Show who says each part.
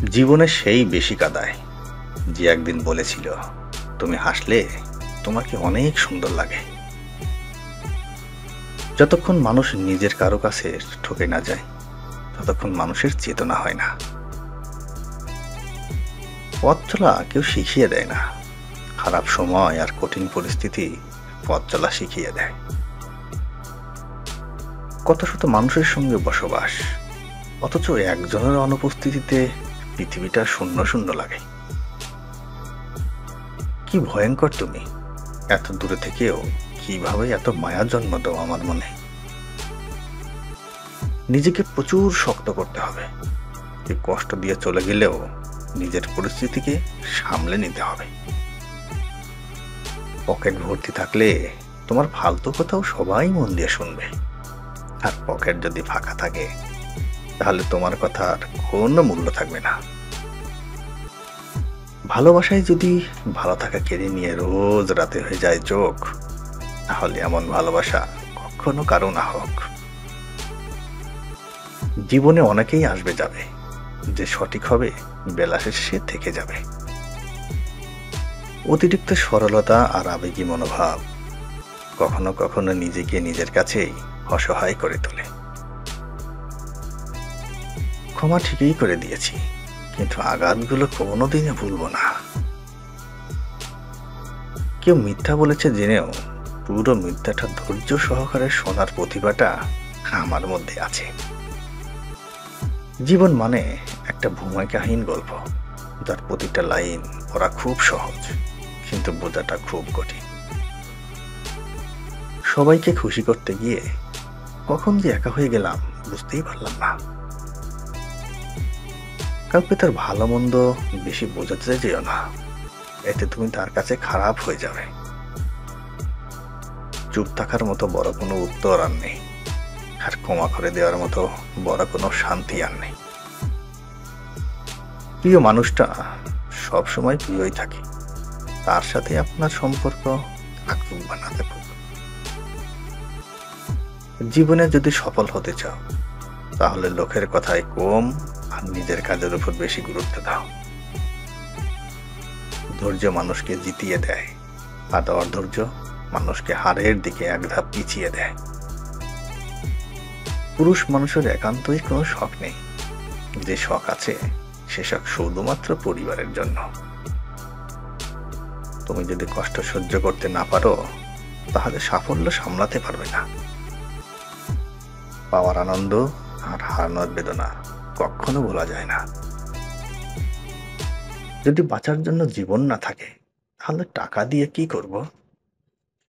Speaker 1: জীবনে সেই বেশি কাঁদায় যে একদিন বলেছিল, তুমি হাসলে তোমাকে অনেক সুন্দর লাগে। যতক্ষণ মানুষ নিজের কারো কাছে ঠকে না যায়, ততক্ষণ মানুষের চেতনা হয় না। পথ চলা কেউ শিখিয়ে দেয় না, খারাপ সময় আর কঠিন পরিস্থিতি পথ চলা শিখিয়ে দেয়। কত শত মানুষের সঙ্গে বসবাস, অথচ একজনের অনুপস্থিতিতে পৃথিবীটা শূন্য শূন্য লাগে। কি ভয়ঙ্কর তুমি, এত দূরে থেকেও কিভাবে এত মায়া জন্ম দাও আমার মনে। নিজেকে প্রচুর শক্ত করতে হবে, যে কষ্ট দিয়ে চলে গেলেও নিজের পরিস্থিতিকে সামলে নিতে হবে। পকেট ভর্তি থাকলে তোমার ফালতু কথাও সবাই মন দিয়ে শুনবে, আর পকেট যদি ফাঁকা থাকে তাহলে তোমার কথার কোনো মূল্য থাকবে না। ভালোবাসায় যদি ভালো থাকা কেড়ে নিয়ে রোজ রাতে হয়ে যায় চোখ, তাহলে এমন ভালোবাসা কখনো কারো না হোক। জীবনে অনেকেই আসবে যাবে, যে সঠিক হবে বেলা শেষে থেকে যাবে। অতিরিক্ত সরলতা আর আবেগী মনোভাব কখনো কখনো নিজেকে নিজের কাছেই অসহায় করে তোলে। ক্ষমা ঠিকই করে দিয়েছি, কিন্তু আঘাতগুলো কোনোদিনই ভুলবো না। কেউ মিথ্যা বলেছে জেনেও পুরো মিথ্যাটা ধৈর্য সহকারে শোনার প্রতিভাটা আমার মধ্যে আছে। জীবন মানে একটা ভূমিকাহীন গল্প, যার প্রতিটা লাইন পড়া খুব সহজ, কিন্তু বোঝাটা খুব কঠিন। সবাইকে খুশি করতে গিয়ে কখন যে একা হয়ে গেলাম বুঝতেই পারলাম না। কাউকে তার ভালো মন্দ বেশি বোঝাতে যেও না, এতে তুমি তার কাছে খারাপ হয়ে যাবে। চুপ থাকার মতো বড় কোনো উত্তর আর নেই, আর ক্ষমা করে দেওয়ার মতো বড় কোনো শান্তি আর নেই। প্রিয় মানুষটা সবসময় প্রিয়ই থাকে, তার সাথে আপনার সম্পর্ক থাকুক বা না থাকুক। জীবনে যদি সফল হতে চাও, তাহলে লোকের কথায় কম আর নিজের কাজের উপর বেশি গুরুত্ব দাও। ধৈর্য মানুষকে জিতিয়ে দেয়, আর অধৈর্য মানুষকে হারের দিকে এক ধাপ পিছিয়ে দেয়। পুরুষ মানুষের একান্তই কোনো শখ নেই, যে শখ আছে সে শখ শুধুমাত্র পরিবারের জন্য। তুমি যদি কষ্ট সহ্য করতে না পারো, তাহলে সাফল্য সামলাতে পারবে না। পাওয়ার আনন্দ আর হারানোর বেদনা কখনো ভোলা যায় না। যদি বাঁচার জন্য জীবন না থাকে, তাহলে টাকা দিয়ে কি করব?